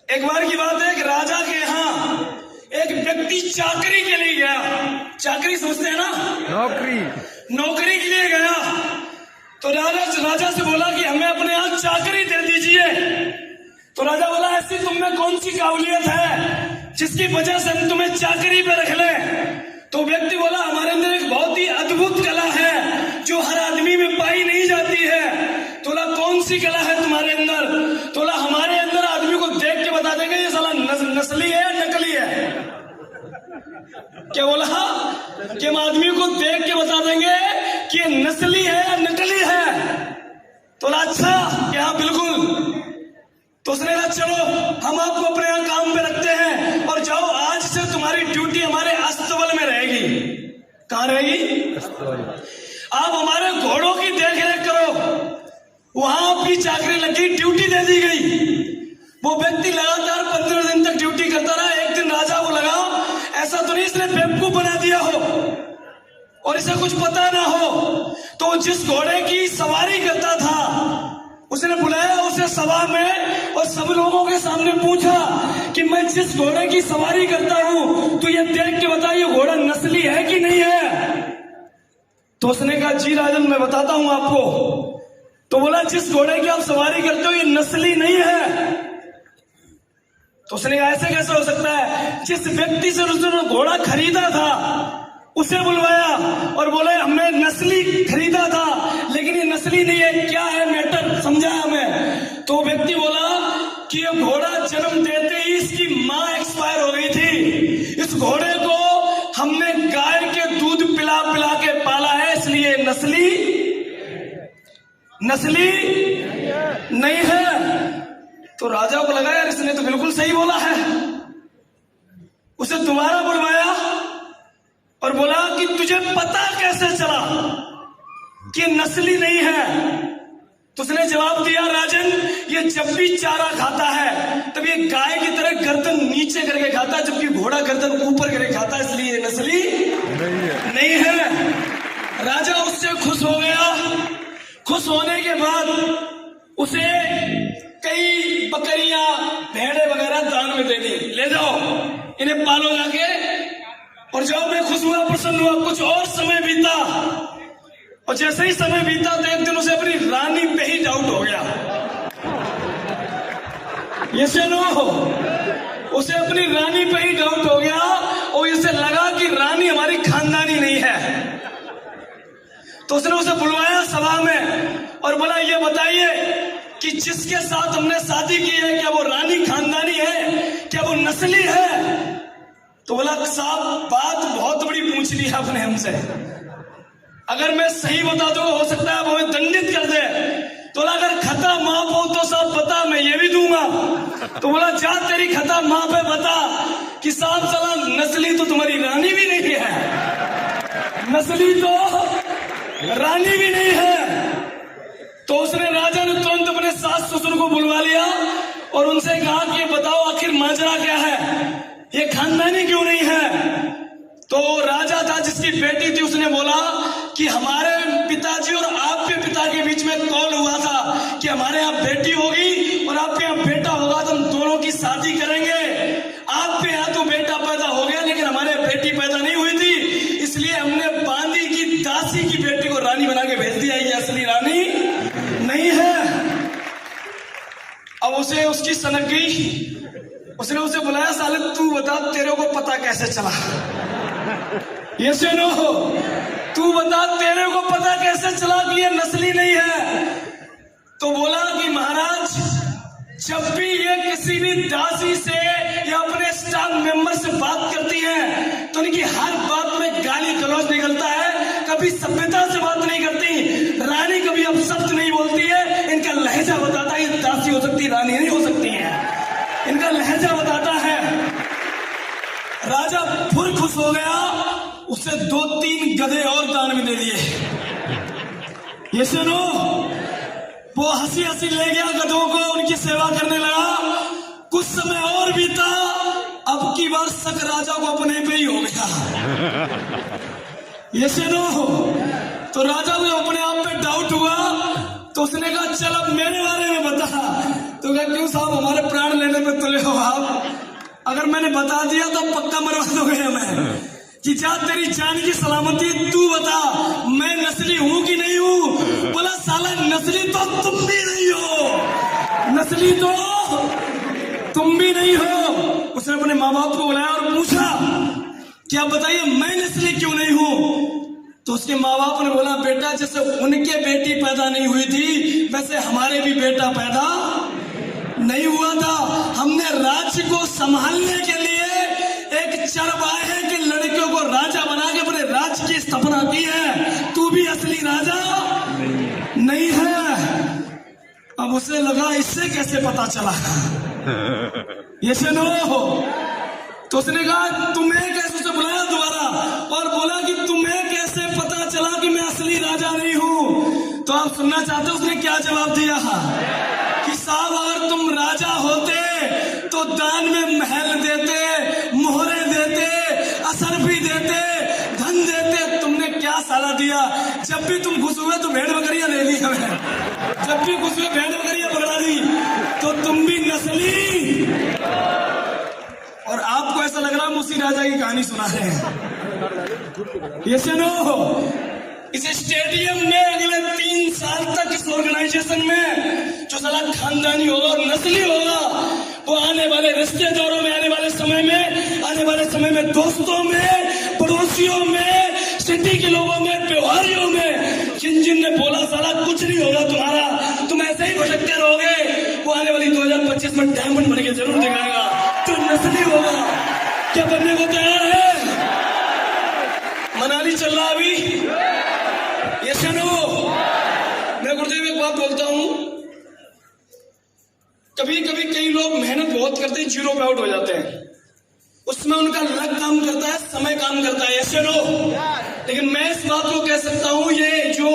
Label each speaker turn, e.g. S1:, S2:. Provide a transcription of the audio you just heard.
S1: एक बार की बात है कि राजा के यहाँ एक व्यक्ति चाकरी के लिए गया। चाकरी समझते हैं ना, नौकरी के लिए गया। तो राजा से बोला कि हमें अपने यहाँ चाकरी दे दीजिए। तो राजा बोला ऐसी तुम में कौन सी काबिलियत है जिसकी वजह से हम तुम्हें चाकरी पे रख लें। तो व्यक्ति बोला हमारे अंदर एक बहुत ही अद्भुत कला है जो हर आदमी में पाई नहीं जाती है। तो बोला कौन सी कला है तुम्हारे अंदर। तो बोला हमारे अंदर आदमी को देख के बता देंगे ये साला नस्ली है या नकली है। क्या बोला कि हम आदमी को देख के बता देंगे कि ये नस्ली है या नकली है। तो बोला अच्छा क्या हाँ बिल्कुल। तो उसने कहा चलो हम आपको अपने यहाँ काम पे रखते हैं और जाओ आज से तुम्हारी ड्यूटी हमारे अस्तबल में रहेगी। कहाँ रहेगी? आप हमारे घोड़ों की देख रेख करो। वहां आपकी चाकरी लगी, ड्यूटी दे दी गई। वो व्यक्ति लगातार 15 दिन तक ड्यूटी करता रहा। एक दिन राजा को लगा ऐसा तो नहीं इसने बेवकूफ बना दिया हो और इसे कुछ पता ना हो। तो जिस घोड़े की सवारी करता था उसने बुलाया उसे सभा में और सब लोगों के सामने पूछा कि मैं जिस घोड़े की सवारी करता हूं तो ये देख के बता ये घोड़ा नस्ली है कि नहीं है। तो उसने कहा जी राजन मैं बताता हूं आपको। तो बोला जिस घोड़े की आप सवारी करते हो ये नस्ली नहीं है। तो उसने कहा ऐसे कैसे हो सकता है। जिस व्यक्ति से उसने घोड़ा खरीदा था उसे बुलवाया और बोले हमने नस्ली खरीदा था लेकिन ये नस्ली नहीं है, क्या है मैटर समझाया हमें। तो व्यक्ति बोला कि ये घोड़ा जन्म देते ही इसकी मां एक्सपायर हो गई थी। इस घोड़े को हमने गाय के दूध पिला पिला के पाला है इसलिए नस्ली नहीं है। तो राजा को लगा यार इसने तो बिल्कुल सही बोला है। उसे दोबारा बुलवाया और बोला कि तुझे पता कैसे चला कि नस्ली नहीं है। तो उसने जवाब दिया राजन ये जब भी चारा खाता है तब ये गाय की तरह गर्दन नीचे करके खाता है जबकि घोड़ा गर्दन ऊपर करके खाता है इसलिए नस्ली नहीं है। राजा उससे खुश हो गया। खुश होने के बाद उसे कई बकरियां भेड़े वगैरह दान में दे दी। ले जाओ इन्हें पालो जाके और जाओ। मैं खुश हुआ प्रसन्न हुआ। कुछ और समय बीता और जैसे ही समय बीता तो एक दिन उसे अपनी रानी पे ही डाउट हो गया। ये से नो उसे अपनी रानी पे ही डाउट हो गया और इसे लगा कि रानी हमारी खानदानी नहीं है। तो उसने उसे बुलवाया सभा में और बोला ये बताइए कि जिसके साथ हमने शादी की है क्या वो रानी खानदानी है, क्या वो नस्ली है। तो बोला साहब बात बहुत बड़ी पूछ ली है आपने हमसे। अगर मैं सही बता दूंगा हो सकता है आप हमें दंडित कर दे। तो बोला अगर खता माफ हो तो साहब बता मैं ये भी दूंगा। तो बोला जा तेरी खता माफ है बता कि साहब चला नस्ली तो तुम्हारी रानी भी नहीं है, नस्ली तो रानी भी नहीं है। तो उसने राजा ने तुरंत अपने सास ससुर को बुलवा लिया और उनसे कहा कि बताओ आखिर माजरा क्या है, ये खानदानी क्यों नहीं है। तो राजा था जिसकी बेटी थी उसने बोला कि हमारे पिताजी और आपके पिता के बीच में कॉल हुआ था कि हमारे यहाँ बेटी होगी और आपके यहाँ बेटा होगा तो हम दोनों की शादी करेंगे। आपके यहाँ तो बेटा पैदा हो गया लेकिन हमारे बेटी पैदा नहीं हुई थी इसलिए हमने बांदी की दासी की बेटी को रानी बना के भेज दिया। ये असली रानी नहीं है। अब उसे उसकी सनक गई। उसने उसे बुलाया साले तू बता तेरे को पता कैसे चला। ये सुनो तू बता तेरे को पता कैसे चला कि ये नस्ली नहीं है। तो बोला कि महाराज जब भी ये किसी भी दासी से या अपने स्टाफ मेंबर से बात करती है तो इनकी हर बात में गाली गलौज निकलता है। कभी सभ्यता से बात नहीं करती। रानी कभी अपशब्द नहीं बोलती है। इनका लहजा बताता है ये दासी हो सकती रानी नहीं हो सकती है। इनका लहजा बताता है। राजा फिर खुश हो गया। उसे 2-3 गधे और दान में दे दिए। ये सुनो वो हंसी हंसी ले गया गधों को, उनकी सेवा करने लगा। कुछ समय और बीता। अब की बार शक राजा को अपने पे ही हो गया। ये सुनो तो राजा को अपने आप पे डाउट हुआ तो उसने कहा चल अब मेरे बारे में बता। तो कहा क्यों साहब, हमारे प्राण लेने पे तुले हो आप, अगर मैंने बता दिया तो पक्का मरवा दोगे हमें, कि जा तेरी जान की सलामती, तू बता मैं नस्ली हूं कि नहीं हूं। बोला साला नस्ली तो तुम भी नहीं हो, नस्ली तो तुम भी नहीं हो। उसने अपने माँ बाप को बुलाया और पूछा कि आप बताइए मैं नस्ली क्यों नहीं हूं। तो उसके माँ बाप ने बोला बेटा जैसे उनके बेटी पैदा नहीं हुई थी वैसे हमारे भी बेटा पैदा नहीं हुआ था। हमने राज्य को संभालने के लिए एक चरवाहे के लड़कियों को राजा बना के अपने राज्य की स्थापना की है। तू भी असली राजा नहीं है। अब उसे लगा इससे कैसे पता चला, ये सुनो। तो उसने कहा तुम्हें कैसे, उसे बुलाया दोबारा और बोला कि तुम्हें कैसे पता चला कि मैं असली राजा नहीं हूं। तो आप सुनना चाहते हो उसने क्या जवाब दिया कि साहब अगर तुम राजा होते तो दान में महल देते, मोहरे देते, असरफी देते, धन देते। तुमने क्या साला दिया, जब भी तुम घुस हुए तो भेड़ बकरियां ले ली हमें, जब भी घुस हुए भेड़ बकरियां पकड़ा दी। तो तुम भी नस्ली, और आपको ऐसा लग रहा है हम उसी राजा की कहानी सुना रहे हैं। ये सुनो, इस स्टेडियम में अगले 3 साल तक इस ऑर्गेनाइजेशन में जो साला खानदानी होगा और नस्ली होगा वो आने वाले रिश्तेदारों में, आने वाले समय में दोस्तों में, पड़ोसियों में, सिटी के लोगों में, व्यवहारियों में, जिन ने बोला साला कुछ नहीं होगा तुम्हारा, तुम ऐसे ही भटकते रहोगे, वो आने वाली 2025 में डायमंड बन के जरूर दिखाएगा। तो नस्ली होगा, क्या बनने को तैयार है? मनाली चल रहा अभी, ये सुनो। मैं गुरुदेव एक बात बोलता हूं, कभी कभी कई लोग मेहनत बहुत करते हैं, जीरो पे आउट हो जाते हैं, उसमें उनका लक काम करता है, समय काम करता है, ऐसे लो। लेकिन मैं इस बात को कह सकता हूं, ये जो